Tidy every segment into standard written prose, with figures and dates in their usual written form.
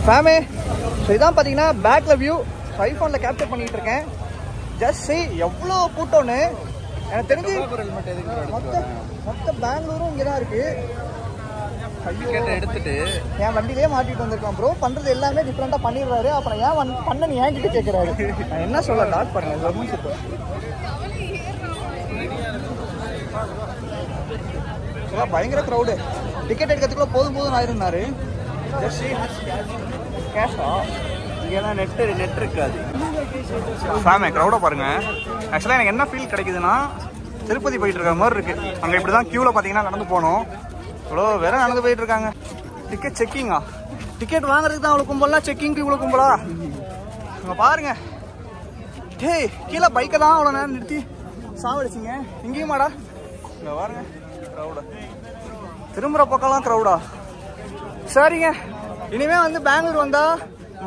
ஃபேமே so இதான் பார்த்தீங்கன்னா பேக்கில் வியூ ஐஃபோனில் கேப்சர் பண்ணிகிட்டு இருக்கேன். ஜஸ்ட் see எவ்வளோ கூட்டம்னு. எனக்கு தெரிஞ்சு மொத்த பெங்களூரும் இங்கே தான் இருக்குது. எடுத்துட்டு என் வண்டியிலே மாட்டிட்டு வந்திருக்கான் ப்ரோ. பண்ணுறது எல்லாமே டிஃப்ரெண்ட்டாக பண்ணிடுறாரு. அப்புறம் ஏன் பண்ண நீ என்கிட்ட கேட்குறாரு. நான் என்ன சொல்ல டாட் பண்ணேன் கவர்மெண்ட் பயங்கர க்ரௌடு. டிக்கெட் எடுக்கிறதுக்குள்ள போதும் ஆயிருந்தாரு. கேஷா இங்கெல்லாம் நெட் இருக்காது. ஃபேமே க்ரௌடை பாருங்க. ஆக்சுவலாக எனக்கு என்ன ஃபீல் கிடைக்குதுன்னா திருப்பதி போயிட்டு இருக்க மாதிரி இருக்கு. அங்கே இப்படி தான் க்யூவில் பார்த்தீங்கன்னா நடந்து போகணும். இவ்வளோ வேற நடந்து போயிட்டு இருக்காங்க. டிக்கெட் செக்கிங்கா? டிக்கெட் வாங்குறதுக்கு தான் அவ்வளோ கும்பலாம், செக்கிங்க்கு இவ்வளோ கும்பலா? அங்கே பாருங்க. டேய் கீழே பைக்கை தான் அவ்வளோ நேரம் நிறுத்தி சாவடிச்சிங்க. இங்கேயுமாடா? இங்கே பாருங்க க்ரௌடா. திரும்புகிற பக்கம்லாம் க்ரௌடா. சரிங்க, இனிமே வந்து பெங்களூர் வந்தா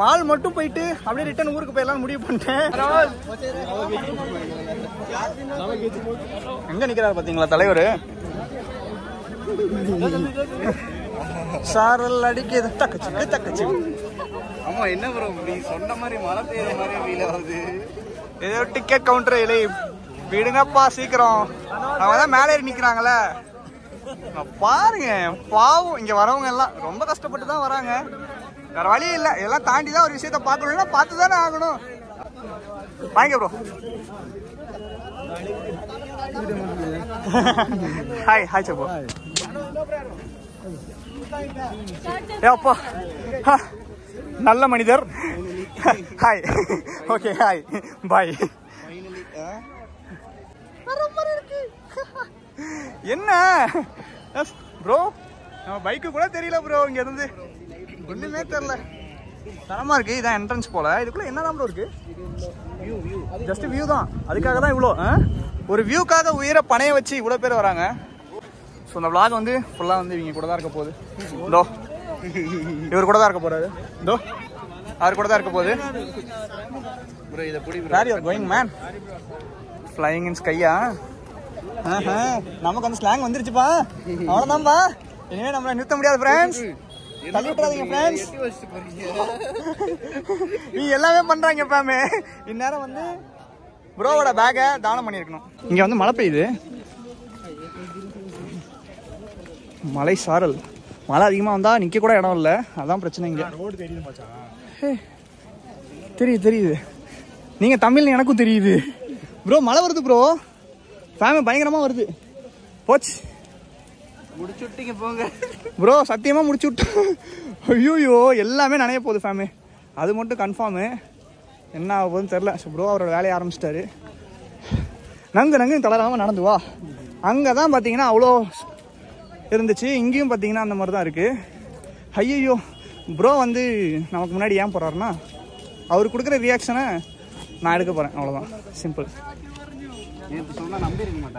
மால் மட்டும் போயிட்டு அப்படியே ரிட்டர்ன் ஊருக்கு போயிடலாம் முடிவு பண்ணிட்டேன். எங்க நிக்கிறாரு பாத்தீங்களா தலைவர்? சாரல் அடிக்குது தக்கச்சு. ஆமா என்ன ப்ரோ நீ சொன்ன மாதிரி மழை பெய்யுற மாதிரி ஃபீல் ஆகுது. ஏதோ டிக்கெட் கவுண்டர் இல்லை விடுங்கப்பா சீக்கிரம். அவங்க தான் மேலே ஏறி நிக்கிறாங்களே பாருங்க. பாவம் இங்க வரவங்க எல்லாம் ரொம்ப கஷ்டப்பட்டு தான் வராங்க. வேற வழி இல்லை. இதெல்லாம் தாண்டி தான் ஒரு விஷயத்த பார்க்கணும்னா பார்த்து தானே ஆகணும். வாங்க ப்ரோ. ஹாய் சப்போ. அப்பா நல்ல மனிதர். Hi okay hi bye. என்ன ப்ரோ நம்ம பைக்கு கூட தெரியல ப்ரோ. இங்க இருந்து ஒண்ணுமே தெரியல. தரமா இருக்கு. இதான் என்ட்ரன்ஸ் போல. இதுக்குள்ள என்னதான் ப்ரோ இருக்கு? ஜஸ்ட் வியூ தான். அதுக்காக தான் இவ்வளோ ஒரு வியூக்காக உயிரை பணைய வச்சு இவ்வளோ பேர் வராங்க. ஸோ இந்த vlog வந்து ஃபுல்லாக வந்து இவங்க கூட தான் இருக்க போகுது. இதோ இவர் கூட தான் இருக்க போறாரு. இதோ அவர் கூட தான் இருக்க போகுது. Where you are going man? Flying in sky. நமக்கு அந்த ஸ்லாங் வந்துருச்சுப்பா. அவ்வளோதான்பா. இனிமே நம்மளை நிறுத்த முடியாது ஃப்ரெண்ட்ஸ். தள்ளி விட்டுறாதீங்க ஃப்ரெண்ட்ஸ். நீ எல்லாமே பண்றாங்க பாமே. இந்நேரம் வந்து ப்ரோவோட பேக்கை தானம் பண்ணியிருக்கணும். இங்க வந்து மழை பெய்யுது. மலை சாரல். மழை அதிகமாக வந்தா நிக்க கூட இடம் இல்லை. அதான் பிரச்சனை. இங்க தெரியுது. நீங்க தமிழ் எனக்கும் தெரியுது ப்ரோ. மழை வருது ப்ரோ. ஃபேமே பயங்கரமா வருது. போச்சு முடிச்சு விட்டீங்க போங்க ப்ரோ. சத்தியமா முடிச்சு விட்டு. ஐயோ எல்லாமே நனைய போகுது ஃபேமே. அது மட்டும் கன்ஃபார்மு. என்ன ஆக போகுதுன்னு தெரில. ஸோ ப்ரோ அவரோட வேலையை ஆரம்பிச்சிட்டாரு. நங்கு தளராமல் நடந்து வா. அங்கே தான் பார்த்தீங்கன்னா அவ்வளோ இருந்துச்சு. இங்கேயும் பார்த்தீங்கன்னா அந்த மாதிரி தான் இருக்குது. ஐயோ ப்ரோ வந்து நமக்கு முன்னாடி ஏன் போகிறாருன்னா அவர் கொடுக்குற ரியாக்ஷனை நான் எடுக்க போகிறேன். அவ்வளோதான் சிம்பிள்.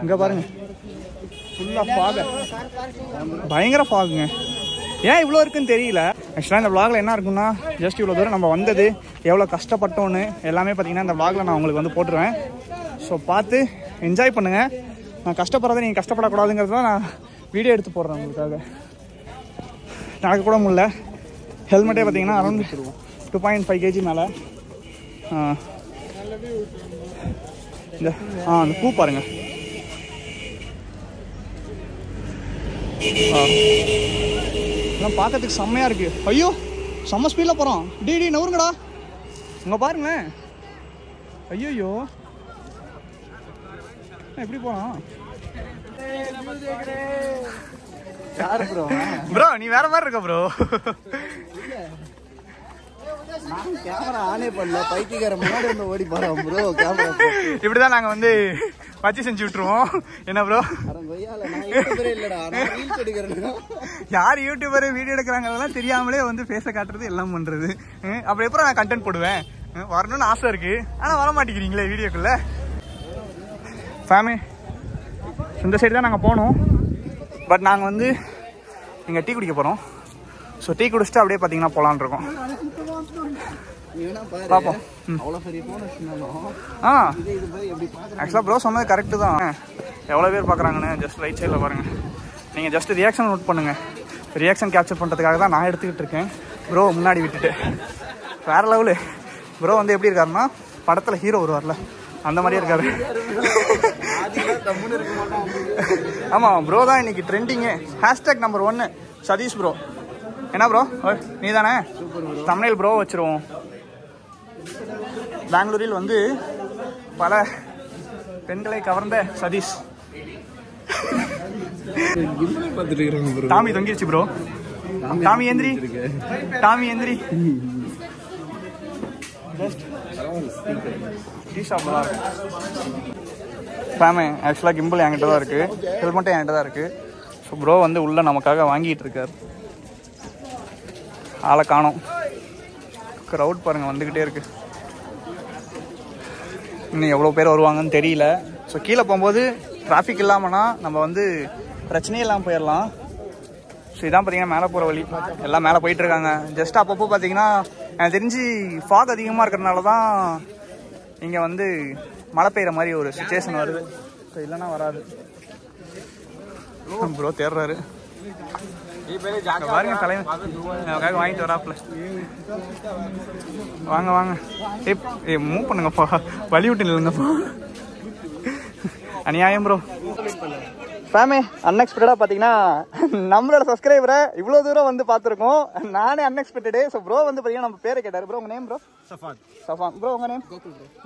இங்கே பாருங்க ஃபுல்லாக ஃபாகு. பயங்கர ஃபாகுங்க. ஏன் இவ்வளோ இருக்குன்னு தெரியல. ஆக்சுவலாக இந்த vlogல என்ன இருக்குன்னா ஜஸ்ட் இவ்வளோ தூரம் நம்ம வந்தது எவ்வளோ கஷ்டப்பட்டோன்னு எல்லாமே பார்த்தீங்கன்னா இந்த vlogல நான் உங்களுக்கு வந்து போட்டுருவேன். ஸோ பார்த்து என்ஜாய் பண்ணுங்கள். நான் கஷ்டப்படுறதை நீங்கள் கஷ்டப்படக்கூடாதுங்கிறது தான் நான் வீடியோ எடுத்து போடுறேன் உங்களுக்காக. நடக்க கூட முடியல. ஹெல்மெட்டே பார்த்தீங்கன்னா அரௌண்ட் 2.5 kg மேலே. அந்த பூ பாருங்க. பார்க்கறதுக்கு செம்மையா இருக்கு. ஐயோ செம்ம ஸ்பீட்ல போறோம். டி நவுருங்கடா. இங்க பாருங்களேன். ஐயோ எப்படி போறோம் ப்ரோ? நீ வேற மாதிரி இருக்க ப்ரோ. கேமரா ஆனே பண்ணல. பைக்கிக்கார முன்னாடி இருந்து ஓடி போறோம் ப்ரோ. கேமரா இப்படிதான் நாங்க வந்து வச்சு செஞ்சு விட்டுருவோம். என்ன ப்ரோ? யார் யூடியூபர் வீடியோ எடுக்கிறாங்கலாம் தெரியாமலே வந்து ஃபேஸை காட்டுறது எல்லாம் பண்றது. அப்புறம் எப்பறம் நான் கண்டென்ட் போடுவேன்? வரணும்னு ஆசை இருக்கு. ஆனா வர மாட்டேங்கிறீங்களே வீடியோக்குள்ள. ஃபேமே இந்த சைடு தான் நாங்கள் போனோம். பட் நாங்கள் வந்து இங்கே டீ குடிக்க போகிறோம். ஸோ டீ குடிச்சிட்டு அப்படியே பார்த்தீங்கன்னா போகலான் இருக்கோம். பார்ப்போம். ஆக்சுவலாக ப்ரோ சொன்னது கரெக்டு தான். எவ்வளோ பேர் பார்க்குறாங்கன்னு ஜஸ்ட் ரைட் சைடில் பாருங்கள். நீங்கள் ஜஸ்ட் ரியாக்ஷன் நோட் பண்ணுங்கள். ரியாக்ஷன் கேப்சர் பண்ணுறதுக்காக தான் நான் எடுத்துக்கிட்டு இருக்கேன். ப்ரோ முன்னாடி விட்டுட்டு வேறு லெவலு. ப்ரோ வந்து எப்படி இருக்காருன்னா படத்தில் ஹீரோ வருவார்ல அந்த மாதிரியே இருக்காரு. ஆமாம் ப்ரோ தான் இன்னைக்கு trending. Hashtag number 1 Sathish bro. என்ன ப்ரோ நீ தானே தமிழில் ப்ரோ வச்சுருவோம். பெங்களூரில் வந்து பல பெண்களை கவர்ந்த சதீஷ். டாமி தொங்கிருச்சு ப்ரோ. டாமி எந்திரி, டாமி எந்திரி. டீ ஷாப்பில் தான் இருக்கு. ஃபேமே ஆக்சுவலாக கிம்பிள் என்கிட்ட தான் இருக்குது, ஹெல்மெட்டும் என்கிட்ட தான் இருக்குது. ஸோ ப்ரோ வந்து உள்ளே நமக்காக வாங்கிட்டு இருக்கார். ஆளை காணோம். க்ரௌட் பாருங்கள் வந்துக்கிட்டே இருக்குது. இன்னும் எவ்வளோ பேர் வருவாங்கன்னு தெரியல. ஸோ கீழே போகும்போது டிராஃபிக் இல்லாமன்னா நம்ம வந்து பிரச்சனையே இல்லாமல் போயிடலாம். ஸோ இதான் பார்த்தீங்கன்னா மேலே போகிற வழி. எல்லாம் மேலே போயிட்டுருக்காங்க. ஜஸ்ட் அப்பப்போ பார்த்தீங்கன்னா எனக்கு தெரிஞ்சு ஃபாக் அதிகமாக இருக்கிறதுனால தான் இங்கே வந்து மழை பெய்கிற மாதிரி ஒரு சுச்சுவேஷன் வருது. ஸோ இல்லைன்னா வராது. ப்ரோ தேடுறாரு பாருங்க. தலைவன் நமக்காக வாங்கிட்டு வராப்புல. வாங்க வாங்க. ஏ மூவ் பண்ணுங்கப்பா, வழி விட்டு நில்லுங்கப்பா. அநியாயம் ப்ரோ. ஃபேமே அன்எக்ஸ்பெக்டடாக பார்த்தீங்கன்னா நம்மளோட சப்ஸ்கிரைபரை இவ்வளோ தூரம் வந்து பார்த்துருக்கோம். நானே அன்எக்ஸ்பெக்டடு. ஸோ ப்ரோ வந்து பார்த்தீங்கன்னா நம்ம பேரை கேட்டார். ப்ரோ உங்கள் நேம் ப்ரோ? சஃபான். ப்ரோ உங்கள் நேம்?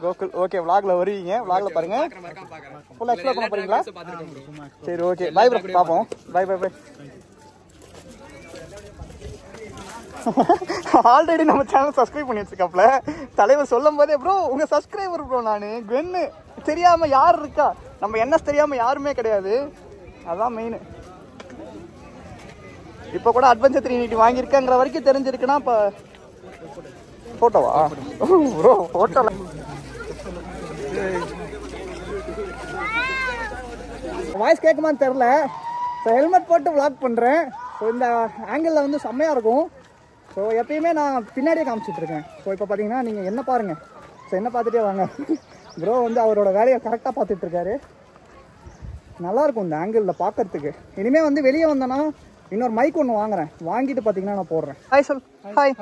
கோகுல். ஓகே விளாக்ல வருவீங்க, விளாக்ல பாருங்க. ஃபுல்லாக எக்ஸ்ப்ளோர் பண்ண போறீங்களா? சரி ஓகே பாய் ப்ரோ, பார்ப்போம். பாய் பாய் பாய். ஆல்ரெடி நம்ம சேனல் சப்ஸ்கிரைப் பண்ணி வச்சிருக்காப்ல. தலைவர் சொல்லும் போதே ப்ரோ உங்க சப்ஸ்கிரைபர் ப்ரோ நான் குவென்னு தெரியாம யார் இருக்கா, நம்ம என்ன தெரியாம யாருமே கிடையாது. அதான் மெயின். இப்போ கூட அட்வென்ச்சர் 380 வாங்கியிருக்கேங்கிற வரைக்கும் தெரிஞ்சிருக்குன்னா இப்போ ஃபோட்டோவா ப்ரோ? ஃபோட்டோல வாய்ஸ் கேட்குமான்னு தெரில. ஸோ ஹெல்மெட் போட்டு விளாக் பண்ணுறேன். ஸோ இந்த ஆங்கிளில் வந்து செம்மையாக இருக்கும். ஸோ எப்பயுமே நான் பின்னாடியே காமிச்சிட்ருக்கேன். ஸோ இப்போ பார்த்தீங்கன்னா நீங்கள் என்ன பாருங்கள். ஸோ என்ன பார்த்துட்டே வாங்க. ப்ரோ வந்து அவரோட வேலையை கரெக்டாக பார்த்துட்ருக்காரு. நல்லாயிருக்கும் இந்த ஆங்கிளில் பார்க்கறதுக்கு. இனிமேல் வந்து வெளியே வந்தேன்னா இன்னொரு மைக் ஒன்று வாங்குறேன். வாங்கிட்டு பார்த்தீங்கன்னா நான் போடுறேன். ஹாய் சொல். Hi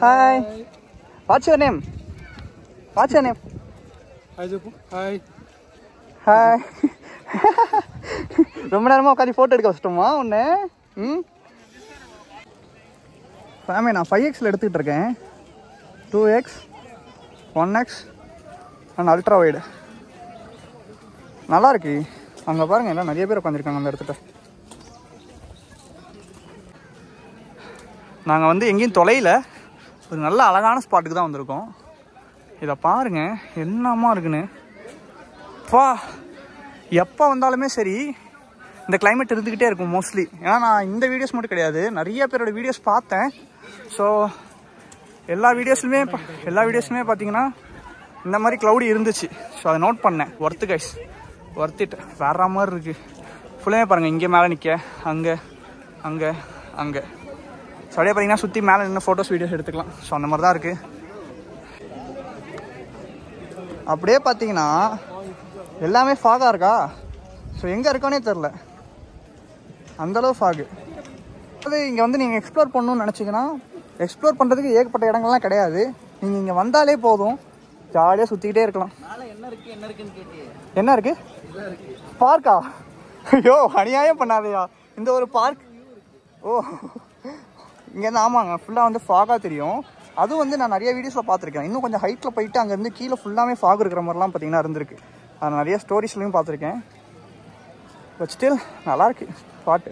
hi. What's your name? What's your name? Hi hi. ரொம்ப நேரமாக உட்காந்து ஃபோட்டோ எடுக்க வச்சிட்டோமா ஒன்று? ஃபேமே நான் 5Xல எடுத்துக்கிட்டு இருக்கேன். 2X 1X and ultra wide. நல்லா இருக்கு. அங்கே பாருங்கள் எல்லாம் நிறைய பேர் உட்காந்துருக்காங்க அந்த இடத்துல. நாங்கள் வந்து எங்கேயும் தொலையில் ஒரு நல்ல அழகான ஸ்பாட்டுக்கு தான் வந்திருக்கோம். இதை பாருங்கள் என்னமா இருக்குன்னு. பா எப்போ வந்தாலுமே சரி இந்த கிளைமேட் இருந்துக்கிட்டே இருக்கும் மோஸ்ட்லி. ஏன்னா நான் இந்த வீடியோஸ் மட்டும் கிடையாது, நிறைய பேரோட வீடியோஸ் பார்த்தேன். ஸோ எல்லா வீடியோஸ்லுமே பார்த்தீங்கன்னா இந்த மாதிரி க்ளவுடி இருந்துச்சு. ஸோ அதை நோட் பண்ணேன். ஒர்த்து கைஸ், ஒர்த்திட்டு வேற மாதிரி இருக்குது. ஃபுல்லாமே பாருங்கள். இங்கே மேலே நிற்க, அங்கே அங்கே அங்கே. ஸோ அப்படியே பார்த்தீங்கன்னா சுற்றி மேலே நின்று ஃபோட்டோஸ் வீடியோஸ் எடுத்துக்கலாம். ஸோ அந்த மாதிரி தான் இருக்குது. அப்படியே பார்த்தீங்கன்னா எல்லாமே ஃபாகாக இருக்கா. ஸோ எங்கே இருக்கோன்னே தெரில, அந்தளவு ஃபாகு. அது இங்கே வந்து நீங்கள் எக்ஸ்ப்ளோர் பண்ணணும்னு நினச்சிங்கன்னா எக்ஸ்ப்ளோர் பண்ணுறதுக்கு ஏகப்பட்ட இடங்கள்லாம் கிடையாது. நீங்கள் இங்கே வந்தாலே போதும், ஜாலியாக சுற்றிக்கிட்டே இருக்கலாம். என்ன இருக்குது? பார்க்கா? ஐயோ அநியாயம் பண்ணாதையா. இந்த ஒரு பார்க். ஓ இங்கேருந்து ஆமாங்க ஃபுல்லாக வந்து ஃபாகாக தெரியும். அதுவும் வந்து நான் நிறைய வீடியோஸில் பார்த்துருக்கேன். இன்னும் கொஞ்சம் ஹைட்டில் போயிட்டு அங்கேருந்து கீழே ஃபுல்லாமே ஃபாக் இருக்கிற மாதிரிலாம் பார்த்தீங்கன்னா இருந்திருக்கு. அது நிறைய ஸ்டோரிஸ்லையும் பார்த்துருக்கேன். பட் ஸ்டில் நல்லாயிருக்கு ஸ்பாட்டு.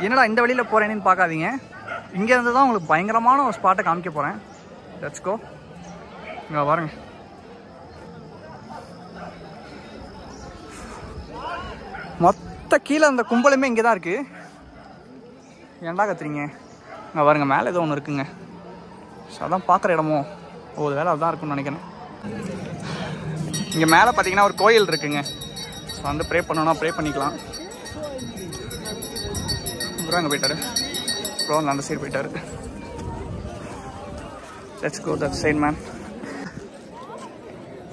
என்னடா இந்த வழியில் போகிறேன்னு பார்க்காதீங்க. இங்கேருந்து தான் உங்களுக்கு பயங்கரமான ஒரு ஸ்பாட்டை காமிக்க போகிறேன். Let's go. இங்கே பாருங்க. மொத்த கீழே அந்த கும்பலுமே இங்கே தான் இருக்குது. ஏன்டா கத்துறீங்க? இங்கே பாருங்க மேலே ஏதோ ஒன்று இருக்குங்க. ஸோ அதான் பார்க்குற இடமோ? ஒரு வேலை அதுதான் இருக்குன்னு நினைக்கிறேன். இங்கே மேலே பார்த்தீங்கன்னா ஒரு கோயில் இருக்குங்க. ஸோ வந்து ப்ரே பண்ணணும்னா ப்ரே பண்ணிக்கலாம். அப்புறம் அங்கே போயிட்டாரு. அப்புறம் அந்த சைடு போயிட்டாரு. Let's go that side man.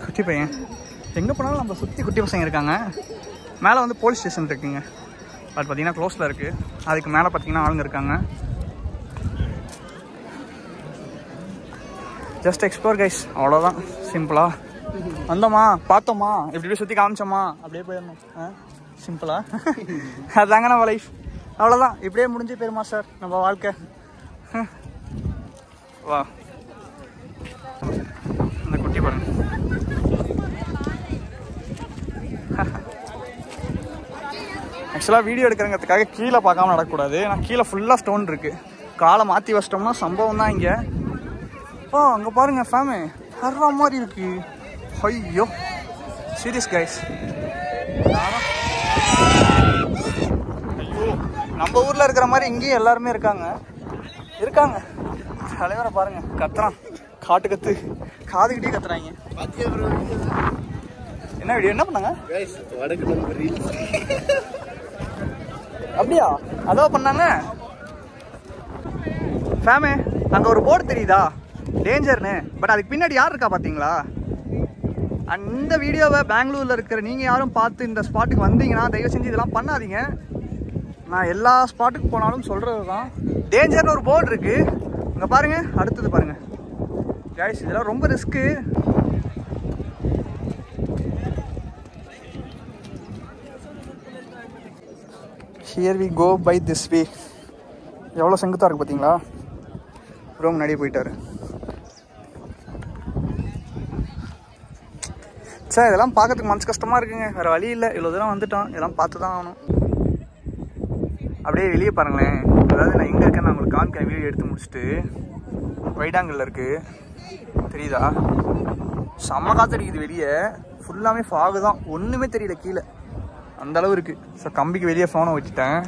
குட்டி பையன் எங்கே போனாலும் நம்ம சுற்றி குட்டி பசங்க இருக்காங்க. மேலே வந்து போலீஸ் ஸ்டேஷன் இருக்குங்க. அது பார்த்தீங்கன்னா க்ளோஸில் இருக்குது. அதுக்கு மேலே பார்த்தீங்கன்னா ஆளுங்க இருக்காங்க. ஜஸ்ட் எக்ஸ்ப்ளோர் கைஸ், அவ்வளோதான். சிம்பிளா வந்தோமா, பார்த்தோமா, இப்படி சுற்றி காமிச்சோமா, அப்படியே போயிடணும். சிம்பிளா அதுதாங்க நம்ம லைஃப். அவ்வளோதான், இப்படியே முடிஞ்சு போயிருமா சார் நம்ம வாழ்க்கை. வா, இந்த குட்டி பாருங்க. ஆக்சுவலாக வீடியோ எடுக்கிறங்கிறதுக்காக கீழே பார்க்காம நடக்கக்கூடாது. நான் கீழே ஃபுல்லாக ஸ்டோன் இருக்குது. காலை மாற்றி வச்சிட்டோம்னா சம்பவம் தான் இங்கே. அங்கே பாருங்கள் ஃபேமு ஹர்ரா மாதிரி இருக்கு. ஐயோ சீரியஸ் கைஸ். ஐயோ, நம்ம ஊரில் இருக்கிற மாதிரி இங்கேயும் எல்லாருமே இருக்காங்க. தலைவரை பாருங்க, கத்துறான், காட்டு கத்து, காதுகிட்டே கத்துறாங்க. என்ன வீடியோ, என்ன பண்ணாங்க? அப்படியா, அதோ பண்ணாங்க ஃபேமே. அங்கே ஒரு போர்டு தெரியுதா, டேஞ்சர்னு. பட் அதுக்கு பின்னாடி யார் இருக்கா பார்த்தீங்களா? அந்த வீடியோவை பெங்களூரில் இருக்கிற நீங்கள் யாரும் பார்த்து இந்த ஸ்பாட்டுக்கு வந்தீங்கன்னா தயவு செஞ்சு இதெல்லாம் பண்ணாதீங்க. நான் எல்லா ஸ்பாட்டுக்கு போனாலும் சொல்கிறது தான், டேஞ்சர்னு ஒரு போர்டு இருக்குது. அங்கே பாருங்கள், அடுத்தது பாருங்கள் கைஸ், இதெல்லாம் ரொம்ப risk. Here we go by this way. எவ்வளோ செங்குத்தாக இருக்குது பார்த்தீங்களா? ப்ரோ முன்னாடியே போயிட்டாரு. சார் இதெல்லாம் பார்க்கறதுக்கு மனசு கஷ்டமாக இருக்குங்க, வேறு வழி இல்லை. இவ்வளோ தூரம் வந்துட்டோம், இதெல்லாம் பார்த்து தான் ஆகணும். அப்படியே வெளியே பாருங்களேன். அதாவது நான் எங்கே இருக்கேன்னு நான் உங்களுக்கு காமிக்கிறேன். வீடியோ எடுத்து முடிச்சுட்டு வைடாங்கல்ல இருக்குது, தெரியுதா? செம்ம காத்தடிக்குது வெளியே. ஃபுல்லாமே ஃபாகு தான், ஒன்றுமே தெரியல கீழே, அந்தளவு இருக்குது. ஸோ கம்பிக்கு வெளியே ஃபோனை வச்சுட்டேன்.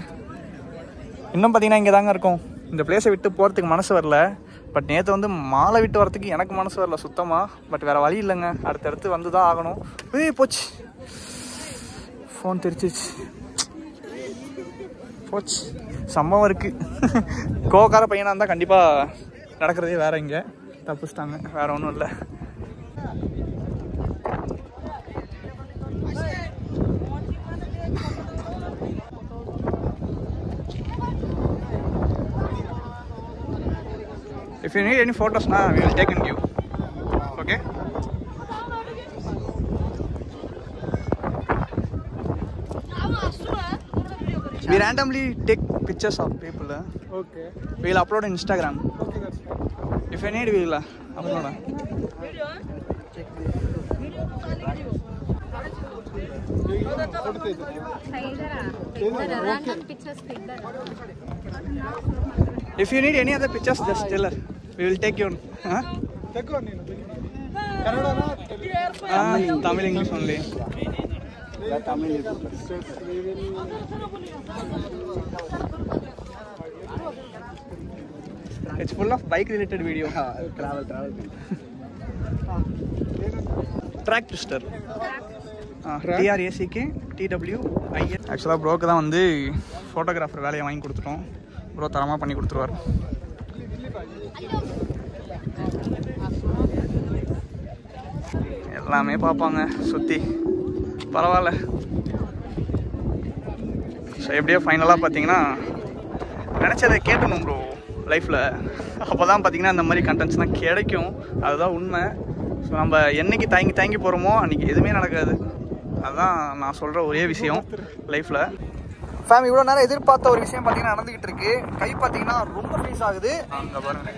இன்னும் பார்த்தீங்கன்னா இங்கே தாங்க இருக்கும். இந்த பிளேஸை விட்டு போகிறதுக்கு மனசு வரல. பட் நேற்று வந்து மாலை விட்டு வரத்துக்கு எனக்கு மனசு வரல சுத்தமாக. பட் வேறு வழி இல்லைங்க, அடுத்தடுத்து வந்து தான் ஆகணும். போச்சு, ஃபோன் தெரிச்சிச்சு, போச்சு. சம்பவம் இருக்குது. கோவக்கார பையனாக இருந்தால் கண்டிப்பாக நடக்கிறதே வேறு. இங்கே தப்பிச்சிட்டாங்க, வேறு ஒன்றும் இல்லை. If you need any photos, we will take and give. Okay? We randomly take pictures of people. Okay. We will upload on Instagram. Okay, that's fine. If you need, we will upload. Video? Check random pictures. If you need any other pictures, just tell her. We will take you. Take one. Tamil, English only. It's full of bike-related video. Travel. Track twister. TRACK TWIS. ஆக்சுவலாக ப்ரோக்கு தான் வந்து photographer வேலையை வாங்கி கொடுத்துட்டோம். Bro தரமாக பண்ணி கொடுத்துருவார். எல்லாமே பார்ப்பாங்க சுற்றி, பரவாயில்ல. ஸோ எப்படியோ ஃபைனலாக பார்த்தீங்கன்னா நினச்சதை கேட்டணும் ப்ரோ லைஃப்பில். அப்போ தான் பார்த்தீங்கன்னா இந்த மாதிரி கண்டென்ட்ஸ்லாம் கிடைக்கும், அதுதான் உண்மை. ஸோ நம்ம என்னைக்கு தாங்கி போகிறோமோ அன்றைக்கி எதுவுமே நடக்காது. அதுதான் நான் சொல்கிற ஒரே விஷயம் லைஃப்பில். ஃபேம் இவ்வளோ நேரம் எதிர்பார்த்த ஒரு விஷயம் பார்த்தீங்கன்னா நடந்துக்கிட்டு இருக்கு. கை பார்த்தீங்கன்னா ரொம்ப ஃபீஸ் ஆகுது. அங்கே பாருங்க,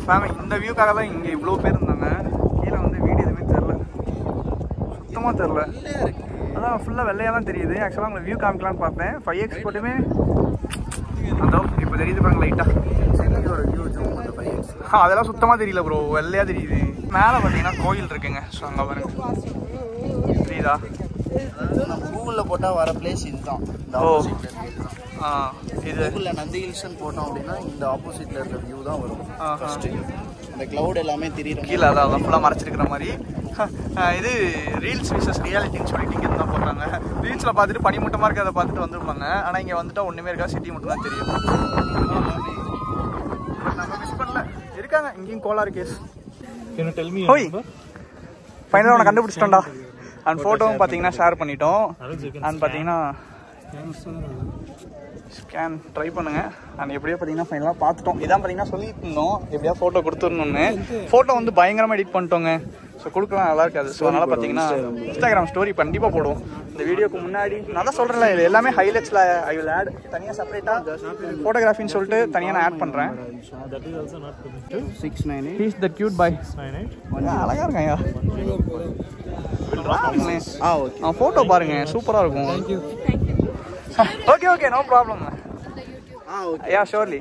ஃபேம் இந்த வியூக்காக தான் இங்கே இவ்வளோ பேர் இருந்தாங்க. கீழே வந்து வீடு எதுவுமே தெரில, சுத்தமாக தெரில. அதான் ஃபுல்லாக வெள்ளையாக தான் தெரியுது. ஆக்சுவலாக உங்களை வியூ காமிக்கலான்னு பார்த்தேன். 5x போட்டுமே அதோ இப்போ தெரியுது பாருங்க லைட்டாக. அதெல்லாம் சுத்தமாக தெரியல ப்ரோ, வெள்ளையாக தெரியுது. மேலே பார்த்தீங்கன்னா கோயில் இருக்குங்க. ஸோ அங்கே பாருங்க, தெரியுதா? கூகுளில் போட்டால் வர பிளேஸ் இதுதான். ஓ இது கூகுளில் நந்தி ஹில்ஸ்ன்னு போட்டோம் அப்படின்னா இந்த ஆப்போசிட்டில் இருக்கிற வியூ தான் வரும். ஃபஸ்ட்டு இந்த க்ளவுட் எல்லாமே தெரியும் கீழே, அதான் ஃபுல்லாக மறைச்சிருக்கிற மாதிரி. இது ரீல்ஸ் விசஸ் ரியாலிட்டின்னு சொல்லிட்டு இங்கே தான் போடுறாங்க. ரீல்ஸில் பார்த்துட்டு பனிமூட்டமாக இருக்கிறத பார்த்துட்டு வந்துருப்பாங்க. ஆனால் இங்கே வந்துட்டால் ஒன்றுமே இருக்கா, சிட்டி மட்டும் தான் தெரியும். நம்ம மிஸ் பண்ணல, இருக்காங்க இங்கேயும் கோளாறு கேஸ். ஹோய், ஃபைனலாக உன்னை கண்டுபிடிச்சிட்டோம்டா. அண்ட் ஃபோட்டோவும் பார்த்தீங்கன்னா ஷேர் பண்ணிட்டோம். அண்ட் பார்த்தீங்கன்னா ஸ்கேன் ட்ரை பண்ணுங்க. அண்ட் எப்படியோ பார்த்தீங்கன்னா ஃபைனலாக பார்த்துட்டோம். இதான் பார்த்தீங்கன்னா சொல்லிட்டு இருந்தோம் எப்படியா ஃபோட்டோ கொடுத்துடணும்னு. ஃபோட்டோ வந்து பயங்கரமாக எடிட் பண்ணிட்டோங்க. ஸோ கொடுக்கலாம் நல்லா இருக்காது. ஸோ அதனால் பார்த்தீங்கன்னா இன்ஸ்டாகிராம் ஸ்டோரி கண்டிப்பாக போடுவோம். இந்த வீடியோக்கு முன்னாடி நான் தான் சொல்கிறேன்ல, இது எல்லாமே ஹைலைட்ஸில் ஐ வில் ஆட். தனியாக செப்பரேட்டாக ஃபோட்டோகிராஃபின்னு சொல்லிட்டு தனியாக நான் ஆட் பண்ணுறேன். He's the cute boy. அழகாக இருக்காங்க. ஃபோட்டோ பாருங்க, சூப்பராக இருக்கும். Okay, no problem. Okay. Yeah, surely.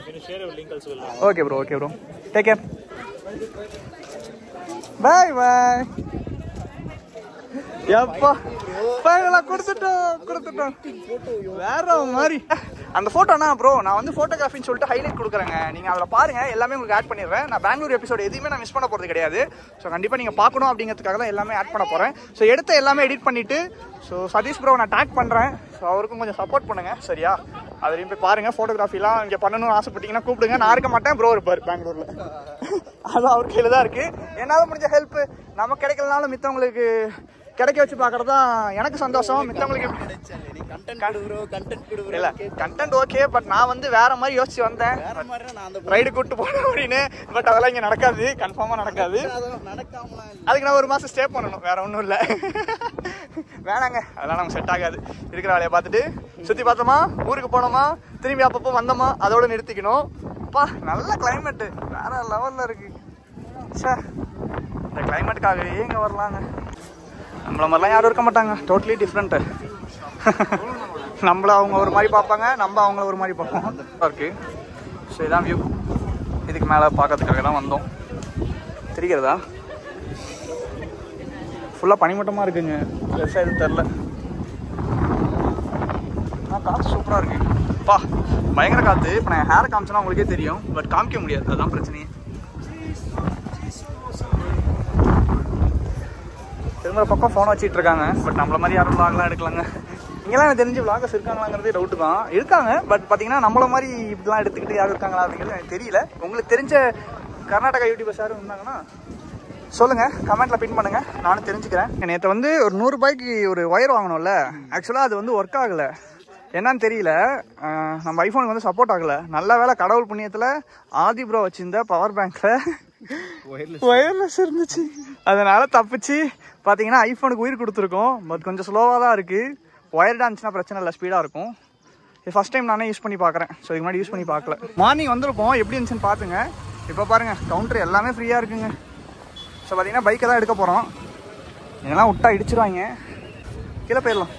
Can you share your link also? Okay, bro. Take care. Bye. Yappa. Finally கொடுத்துட்டோம். வேற மாதிரி. அந்த ஃபோட்டோனா ப்ரோ நான் வந்து ஃபோட்டோகிராஃபின்னு சொல்லிட்டு ஹைலைட் கொடுக்குறேங்க. நீங்கள் அதில் பாருங்கள், எல்லாமே உங்களுக்கு ஆட் பண்ணிடுறேன். நான் பெங்களூர் எபிசோடு எதுவுமே நான் மிஸ் பண்ண போகிறது கிடையாது. ஸோ கண்டிப்பாக நீங்கள் பார்க்கணும் அப்படிங்கிறதுக்காக தான் எல்லாமே ஆட் பண்ண போகிறேன். ஸோ எடுத்து எல்லாமே எடிட் பண்ணிவிட்டு ஸோ சதீஷ் ப்ரோ நான் டேக் பண்ணுறேன். ஸோ அவருக்கும் கொஞ்சம் சப்போர்ட் பண்ணுங்கள் சரியா? அதுலேயும் போய் பாருங்கள். ஃபோட்டோகிராஃபிலாம் இங்கே பண்ணணும்னு ஆசைப்பட்டீங்கன்னா கூப்பிடுங்க. நான் இருக்க மாட்டேன், ப்ரோ இருப்பார் பெங்களூரில். அது அவர் கையில் தான் இருக்குது. என்னால் முடிஞ்ச ஹெல்ப்பு நமக்கு கிடைக்கலனாலும் மித்தவங்களுக்கு கிடைக்க வச்சு பார்க்கறது தான் எனக்கு சந்தோஷம். மித்தவங்களுக்கு இல்லை கண்டென்ட் ஓகே, பட் நான் வந்து வேற மாதிரி யோசிச்சு வந்தேன் ரைடு கூப்பிட்டு போனேன் அப்படின்னு. பட் அதெல்லாம் இங்கே நடக்காது, கன்ஃபார்மாக நடக்காது. அதுக்கு நான் ஒரு மாதம் ஸ்டே பண்ணணும், வேற ஒன்றும் இல்லை. வேணாங்க, அதெல்லாம் நமக்கு செட் ஆகாது. இருக்கிற வேலையை பார்த்துட்டு சுற்றி பார்த்தோமா, ஊருக்கு போனோமா, திரும்பி அப்பப்போ வந்தோமா, அதோடு நிறுத்திக்கணும். அப்பா நல்ல கிளைமேட்டு வேற லெவலில் இருக்கு. சார் இந்த கிளைமேட்டுக்காகவே இங்கே வரலாங்க. நம்மள மாதிரிலாம் யாரும் இருக்க மாட்டாங்க, டோட்டலி டிஃப்ரெண்ட்டு. நம்மள அவங்க ஒரு மாதிரி பார்ப்பாங்க, நம்ம அவங்கள ஒரு மாதிரி பார்ப்போம். இருக்கு. ஸோ இதான் வியூ. இதுக்கு மேலே பார்க்கறதுக்காக தான் வந்தோம். தெரிகிறதா? ஃபுல்லாக பனிமட்டமாக இருக்குங்க, பெருசாக எதுவும் தெரில. காற்று சூப்பராக இருக்கு. பா பயங்கர காற்று. இப்போ நான் ஹேர் காமிச்சோன்னா உங்களுக்கே தெரியும், பட் காமிக்க முடியாது, அதுதான் பிரச்சனையே. திரும்ப பக்கம் ஃபோனை வச்சுட்டு இருக்காங்க. பட் நம்மள மாதிரி யாரும் விளாக்லாம் எடுக்கலாங்க. இங்கெல்லாம் எனக்கு தெரிஞ்சு விளாகர்ஸ் இருக்காங்களாங்கிறதே டவுட்டு தான். இருக்காங்க, பட் பார்த்தீங்கன்னா நம்மள மாதிரி இப்படிலாம் எடுத்துக்கிட்டு யாரும் இருக்காங்களா அப்படிங்கிறது எனக்கு தெரியல. உங்களுக்கு தெரிஞ்ச கர்நாடகா யூடியூபர்ஸ் யாரும் இருந்தாங்கன்னா சொல்லுங்கள், கமெண்ட்டில் பின் பண்ணுங்கள், நானும் தெரிஞ்சுக்கிறேன். நேற்று வந்து ஒரு 100 ரூபாய்க்கு ஒரு ஒயர் வாங்கணும்ல, ஆக்சுவலாக அது வந்து ஒர்க் ஆகலை. என்னன்னு தெரியல, நம்ம ஐஃபோனுக்கு வந்து சப்போர்ட் ஆகலை. நல்ல வேலை கடவுள் புண்ணியத்தில் ஆதி ப்ரோ வச்சுருந்த பவர் பேங்க்கில் ஒயர்லெஸ் இருந்துச்சு. அதனால் தப்பிச்சு பார்த்தீங்கன்னா ஐஃபோனுக்கு உயிர் கொடுத்துருக்கோம். பட் கொஞ்சம் ஸ்லோவாக தான் இருக்குது. ஒயர்டாக இருந்துச்சுன்னா பிரச்சனை இல்லை, ஸ்பீடாக இருக்கும். இது ஃபஸ்ட் டைம் நானே யூஸ் பண்ணி பார்க்குறேன். ஸோ இதுக்கு முன்னாடி யூஸ் பண்ணி பார்க்கல. மார்னிங் வந்திருப்போம், எப்படி இருந்துச்சுன்னு பார்த்துங்க. இப்போ பாருங்கள் கவுண்டர் எல்லாமே ஃப்ரீயாக இருக்குங்க. ஸோ பார்த்தீங்கன்னா பைக்கை தான் எடுக்க போகிறோம். இதெல்லாம் விட்டா இடிச்சிருவாங்க, கீழே போயிடலாம்.